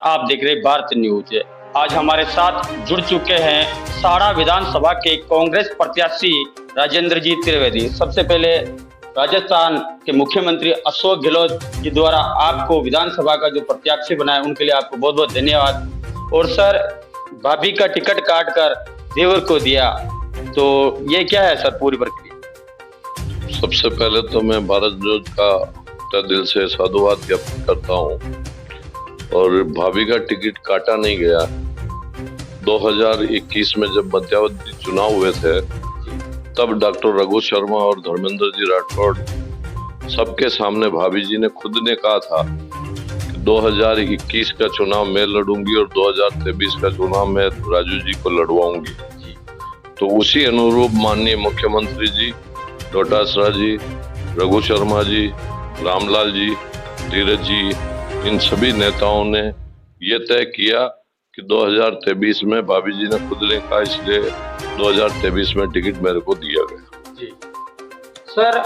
आप देख रहे भारत न्यूज। आज हमारे साथ जुड़ चुके हैं साड़ा विधानसभा के कांग्रेस प्रत्याशी राजेंद्र जी त्रिवेदी। सबसे पहले राजस्थान के मुख्यमंत्री अशोक गहलोत जी द्वारा आपको विधानसभा का जो प्रत्याशी बनाया उनके लिए आपको बहुत बहुत धन्यवाद। और सर, भाभी का टिकट काट कर देवर को दिया, तो ये क्या है सर पूरी प्रक्रिया? सबसे पहले तो मैं भारत न्यूज का तहे दिल से साधुवाद ज्ञापन करता हूँ। और भाभी का टिकट काटा नहीं गया। 2021 में जब मध्यावधि चुनाव हुए थे तब डॉक्टर रघु शर्मा और धर्मेंद्र जी राठौड़ सबके सामने भाभी जी ने खुद ने कहा था कि 2021 का चुनाव मैं लड़ूंगी और 2023 का चुनाव मैं राजू जी को लड़वाऊंगी। तो उसी अनुरूप माननीय मुख्यमंत्री जी, डोटासरा जी, रघु शर्मा जी, रामलाल जी, धीरज जी, इन सभी नेताओं ने ये तय किया कि 2023 में भाभी जी ने खुद ने कहा, इसलिए 2023 में टिकट मेरे को दिया गया। जी सर,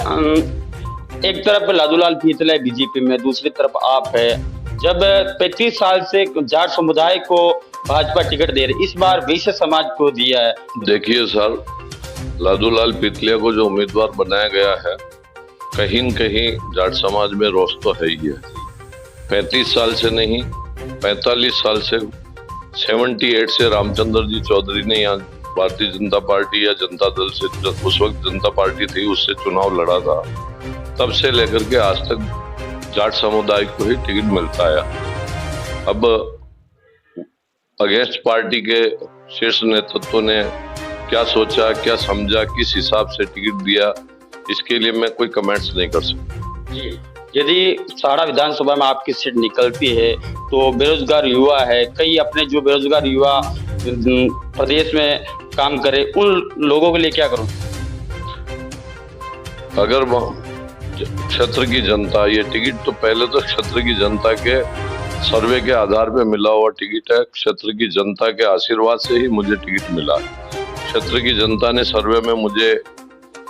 एक तरफ लालूलाल फीतल है बीजेपी में, दूसरी तरफ आप है। जब 35 साल से जाट समुदाय को भाजपा टिकट दे रही, इस बार वैश्य समाज को दिया है। देखिए सर, लालूलाल पीतलिया को जो उम्मीदवार बनाया गया है, कहीं न कहीं जाट समाज में रोष तो है ही है। 35 साल से नहीं, 45 साल से, 78 से रामचंद्र जी चौधरी ने यहाँ भारतीय जनता पार्टी या जनता दल से, उस वक्त जनता पार्टी थी, उससे चुनाव लड़ा था। तब से लेकर के आज तक जाट समुदाय को ही टिकट मिलता है। अब अगेंस्ट पार्टी के शीर्ष नेतृत्व ने क्या सोचा, क्या समझा, किस हिसाब से टिकट दिया, इसके लिए मैं कोई कमेंट्स नहीं कर सकता। जी, यदि साड़ा विधानसभा में आपकी सीट निकलती है तो बेरोजगार युवा है, कई अपने जो बेरोजगार युवा प्रदेश में काम करे, उन लोगों के लिए क्या करूं? अगर क्षेत्र की जनता, ये टिकट तो पहले तो क्षेत्र की जनता के सर्वे के आधार पे मिला हुआ टिकट है। क्षेत्र की जनता के आशीर्वाद से ही मुझे टिकट मिला। क्षेत्र की जनता ने सर्वे में मुझे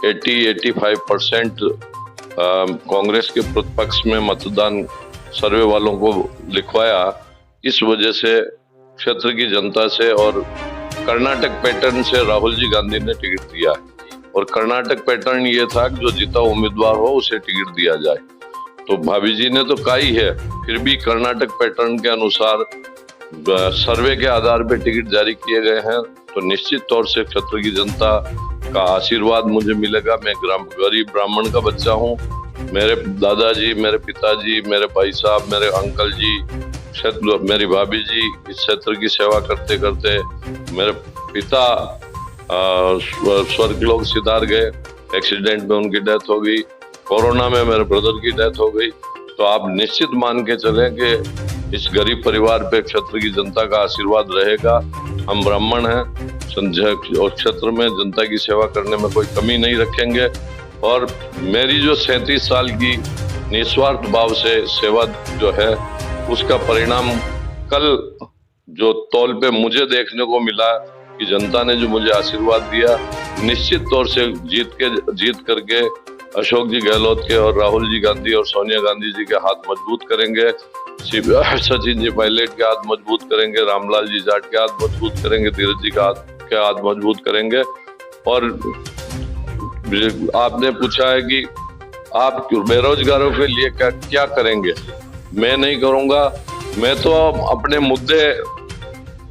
80-85% कांग्रेस के पक्ष में मतदान सर्वे वालों को लिखवाया। इस वजह से क्षेत्र की जनता से और कर्नाटक पैटर्न से राहुल जी गांधी ने टिकट दिया है। और कर्नाटक पैटर्न ये था कि जो जीता उम्मीदवार हो उसे टिकट दिया जाए। तो भाभी जी ने तो कहा ही है, फिर भी कर्नाटक पैटर्न के अनुसार सर्वे के आधार पर टिकट जारी किए गए हैं। तो निश्चित तौर से क्षेत्र की जनता का आशीर्वाद मुझे मिलेगा। मैं गरीब ब्राह्मण का बच्चा हूँ। मेरे दादाजी, मेरे पिताजी, मेरे भाई साहब, मेरे अंकल जी, मेरी भाभी जी इस क्षेत्र की सेवा करते करते, मेरे पिता स्वर्गलोक सिधार गए, एक्सीडेंट में उनकी डेथ हो गई, कोरोना में मेरे ब्रदर की डेथ हो गई। तो आप निश्चित मान के चलें कि इस गरीब परिवार पे क्षेत्र की जनता का आशीर्वाद रहेगा। हम ब्राह्मण हैं और क्षेत्र में जनता की सेवा करने में कोई कमी नहीं रखेंगे। और मेरी जो 37 साल की निस्वार्थ भाव से सेवा जो है, उसका परिणाम कल जो तौल पे मुझे देखने को मिला कि जनता ने जो मुझे आशीर्वाद दिया, निश्चित तौर से जीत करके अशोक जी गहलोत के और राहुल जी गांधी और सोनिया गांधी जी के हाथ मजबूत करेंगे, सचिन जी पायलट के हाथ मजबूत करेंगे, रामलाल जी जाट के हाथ मजबूत करेंगे, धीरज जी के हाथ मजबूत करेंगे। और आपने पूछा है कि आप बेरोजगारों के लिए क्या करेंगे? मैं नहीं करूंगा। मैं तो अपने मुद्दे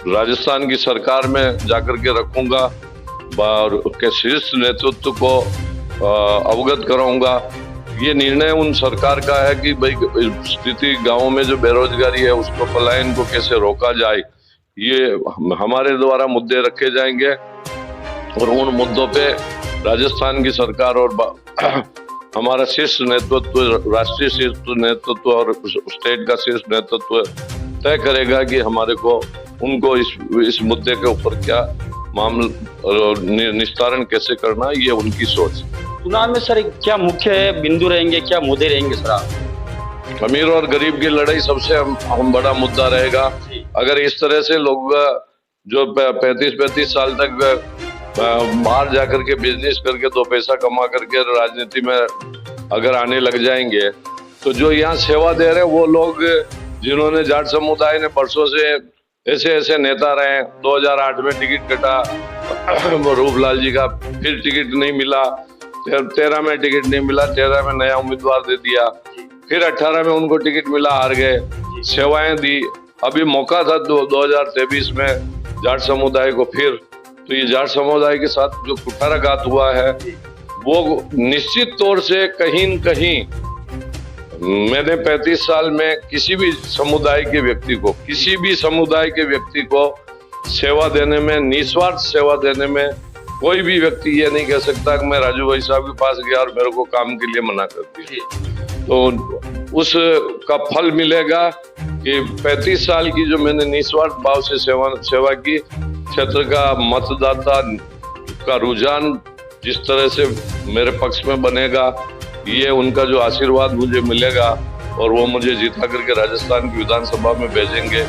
राजस्थान की सरकार में जाकर के रखूंगा और उसके शीर्ष नेतृत्व को अवगत कराऊंगा। ये निर्णय उन सरकार का है कि भाई स्थिति गांवों में जो बेरोजगारी है उसको, पलायन को कैसे रोका जाए, ये हमारे द्वारा मुद्दे रखे जाएंगे। और उन मुद्दों पे राजस्थान की सरकार और हमारा शीर्ष नेतृत्व, राष्ट्रीय शीर्ष नेतृत्व और स्टेट का शीर्ष नेतृत्व तय करेगा कि हमारे को उनको इस मुद्दे के ऊपर क्या मामला निस्तारण कैसे करना, ये उनकी सोच। चुनाव में सर क्या मुख्य बिंदु रहेंगे, क्या मुद्दे रहेंगे सर? अमीर और गरीब की लड़ाई सबसे हम बड़ा मुद्दा रहेगा। अगर इस तरह से लोग जो 35 साल तक बाहर जाकर के बिजनेस करके 2 पैसा कमा करके राजनीति में अगर आने लग जाएंगे, तो जो यहाँ सेवा दे रहे हैं वो लोग जिन्होंने जाट समुदाय ने वर्षों से ऐसे ऐसे नेता रहे, 2008 में टिकट कटा रूपलाल जी का, फिर टिकट नहीं मिला, 13 में टिकट नहीं मिला, 13 में नया उम्मीदवार दे दिया, फिर 18 में उनको टिकट मिला, हार गए, सेवाएं दी। अभी मौका था 2023 में जाट समुदाय को फिर, तो ये जाट समुदाय के साथ जो कुठाराघात हुआ है वो निश्चित तौर से कहीं न कहीं, मैंने 35 साल में किसी भी समुदाय के व्यक्ति को, किसी भी समुदाय के व्यक्ति को सेवा देने में, निस्वार्थ सेवा देने में, कोई भी व्यक्ति ये नहीं कह सकता कि मैं राजू भाई साहब के पास गया और मेरे को काम के लिए मना कर दिया। तो उस का फल मिलेगा कि 35 साल की जो मैंने निस्वार्थ भाव से सेवा की, क्षेत्र का मतदाता का रुझान जिस तरह से मेरे पक्ष में बनेगा, ये उनका जो आशीर्वाद मुझे मिलेगा और वो मुझे जिता करके राजस्थान की विधानसभा में भेजेंगे।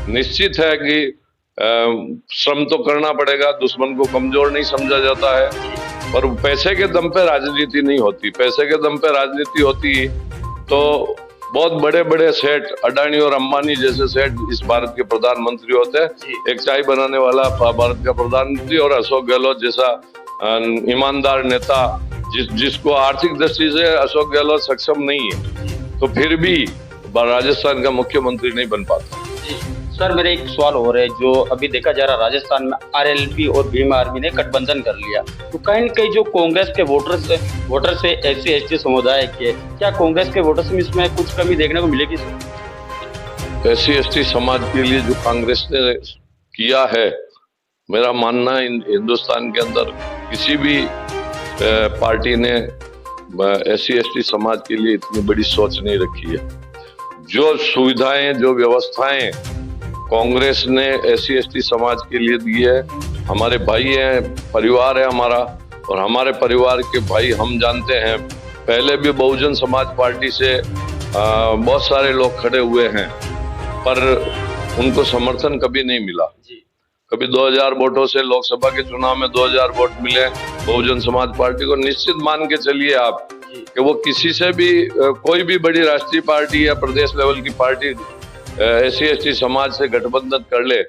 निश्चित है कि श्रम तो करना पड़ेगा, दुश्मन को कमजोर नहीं समझा जाता है, पर पैसे के दम पे राजनीति नहीं होती। पैसे के दम पे राजनीति होती तो बहुत बड़े बड़े सेठ, अडानी और अंबानी जैसे सेठ इस भारत के प्रधानमंत्री होते हैं। एक चाय बनाने वाला भारत का प्रधानमंत्री और अशोक गहलोत जैसा ईमानदार नेता, जिसको आर्थिक दृष्टि से अशोक गहलोत सक्षम नहीं है, तो फिर भी राजस्थान का मुख्यमंत्री नहीं बन पाता। सर, मेरे एक सवाल हो रहा है, जो अभी देखा जा रहा है राजस्थान में आरएलपी और भीम आर्मी ने गठबंधन कर लिया, तो कहीं न कहीं जो कांग्रेस के वोटर से एससी एसटी समुदाय के, क्या कांग्रेस के वोटर्स में इसमें कुछ कमी देखने को मिलेगी? एससी एसटी समाज के लिए जो कांग्रेस ने किया है, मेरा मानना है हिंदुस्तान के अंदर किसी भी पार्टी ने एससी एसटी समाज के लिए इतनी बड़ी सोच नहीं रखी है। जो सुविधाएं, जो व्यवस्थाएं कांग्रेस ने एससी एसटी समाज के लिए दी है, हमारे भाई हैं, परिवार है हमारा, और हमारे परिवार के भाई हम जानते हैं। पहले भी बहुजन समाज पार्टी से बहुत सारे लोग खड़े हुए हैं, पर उनको समर्थन कभी नहीं मिला। कभी 2000 वोटों से लोकसभा के चुनाव में 2000 वोट मिले बहुजन समाज पार्टी को। निश्चित मान के चलिए आप कि वो किसी से भी, कोई भी बड़ी राष्ट्रीय पार्टी या प्रदेश लेवल की पार्टी एससी एसटी समाज से गठबंधन कर ले,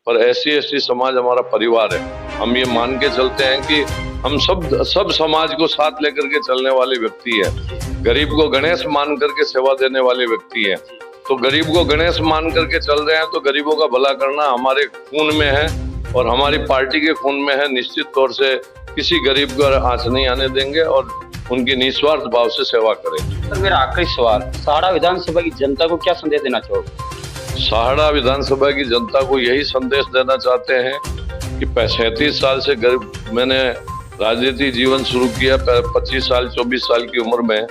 पर एससी एसटी समाज हमारा परिवार है। हम ये मान के चलते हैं कि हम सब समाज को साथ लेकर के चलने वाले व्यक्ति हैं। गरीब को गणेश मान करके सेवा देने वाले व्यक्ति हैं। तो गरीब को गणेश मान करके चल रहे हैं, तो गरीबों का भला करना हमारे खून में है और हमारी पार्टी के खून में है। निश्चित तौर से किसी गरीब को आंच नहीं आने देंगे और उनकी निस्वार्थ भाव से सेवा करेंगे। सर, मेरा आखिरी सवाल, सहाड़ा विधानसभा की जनता को क्या संदेश देना चाहोगे? सहाड़ा विधानसभा की जनता को यही संदेश देना चाहते हैं कि 35 साल से मैंने राजनीतिक जीवन शुरू किया। 25 साल 24 साल की उम्र में,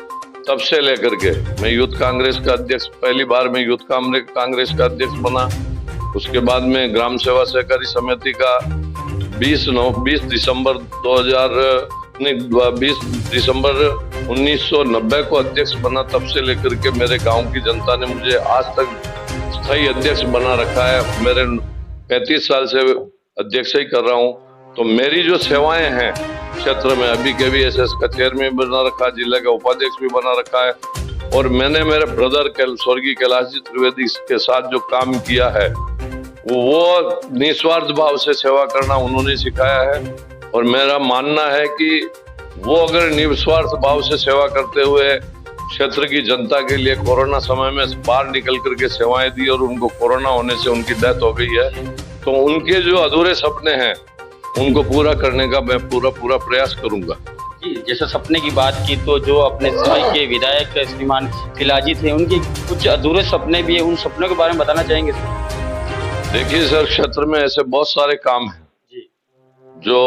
तब से लेकर के मैं यूथ कांग्रेस का अध्यक्ष, पहली बार मैं यूथ कांग्रेस का अध्यक्ष बना। उसके बाद में ग्राम सेवा सहकारी समिति का 20 दिसंबर 1990 को अध्यक्ष बना। तब से लेकर के मेरे गांव की जनता ने मुझे आज तक स्थायी अध्यक्ष बना रखा है। मेरे 35 साल से अध्यक्ष ही कर रहा हूं। तो मेरी जो सेवाएं हैं क्षेत्र में, अभी KVSS का चेयरमैन बना रखा, जिला का उपाध्यक्ष भी बना रखा है, और मैंने मेरे ब्रदर स्वर्गीय कैलाश जी त्रिवेदी के साथ जो काम किया है, वो निस्वार्थ भाव से सेवा करना उन्होंने सिखाया है। और मेरा मानना है कि वो अगर निस्वार्थ भाव से सेवा करते हुए क्षेत्र की जनता के लिए कोरोना समय में बाहर निकल करके सेवाएं दी और उनको कोरोना होने से उनकी डेथ हो गई है, तो उनके जो अधूरे सपने हैं उनको पूरा करने का मैं पूरा प्रयास करूंगा। जैसे सपने की बात की, तो जो अपने समय के विधायक श्रीमान खिलाजी थे, उनके कुछ अधूरे सपने भी है, उन सपनों के बारे में बताना चाहेंगे सर? देखिए सर, क्षेत्र में ऐसे बहुत सारे काम हैं जो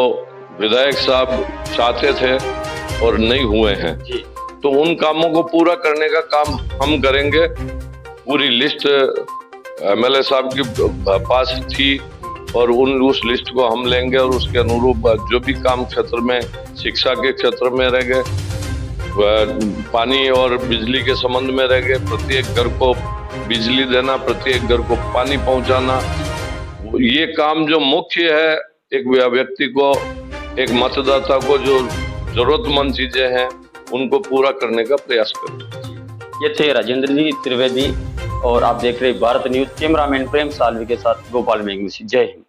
विधायक साहब चाहते थे और नहीं हुए हैं, तो उन कामों को पूरा करने का काम हम करेंगे। पूरी लिस्ट MLA साहब के पास थी और उस लिस्ट को हम लेंगे और उसके अनुरूप जो भी काम क्षेत्र में, शिक्षा के क्षेत्र में रह गए, पानी और बिजली के संबंध में रह गए, प्रत्येक घर को बिजली देना, प्रत्येक घर को पानी पहुंचाना, ये काम जो मुख्य है, एक व्यक्ति को, एक मतदाता को जो जरूरतमंद चीजें हैं उनको पूरा करने का प्रयास करें। ये थे राजेंद्र जी त्रिवेदी, और आप देख रहे भारत न्यूज। कैमरामैन प्रेम सालवी के साथ गोपाल मेघमुशी। जय हिंद।